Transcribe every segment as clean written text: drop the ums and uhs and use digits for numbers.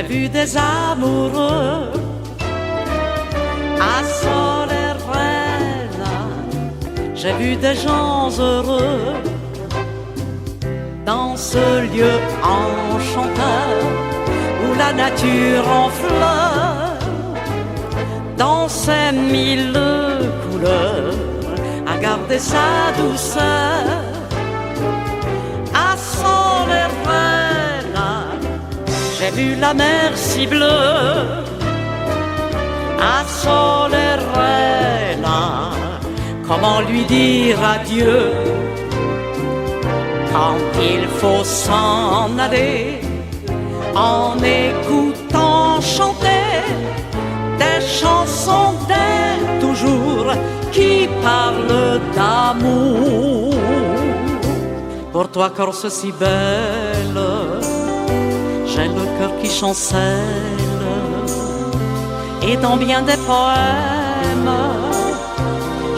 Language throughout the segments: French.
j'ai vu des amoureux à Solerena, j'ai vu des gens heureux dans ce lieu enchanteur où la nature en fleurs, dans ses mille couleurs, a gardé sa douceur. À Solerena, j'ai vu la mer si bleue. À Solerena, comment lui dire adieu quand il faut s'en aller, en écoutant chanter des chansons d'elle toujours qui parlent d'amour. Pour toi, Corse si belle, j'ai le cœur qui chancelle, et dans bien des poèmes,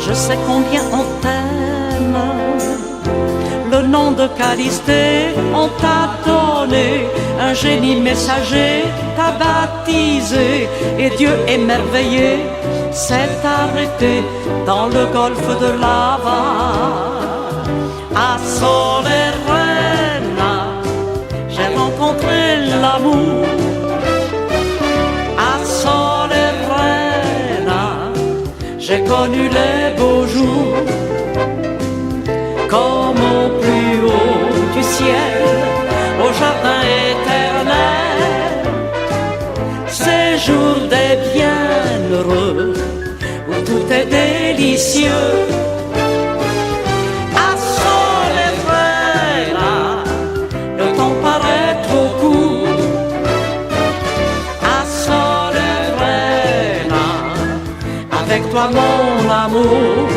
je sais combien on t'aime. Le nom de Calistée, on t'a donné, un génie messager t'a baptisé, et Dieu émerveillé s'est arrêté dans le golfe de Lava. À Solerena, j'ai rencontré l'amour. À Solerena, j'ai connu les beaux jours. Comme au plus haut du ciel, au jardin éternel, séjour des bienheureux, où tout est délicieux. À Solerena, le temps paraît trop court. À Solerena, avec toi mon amour.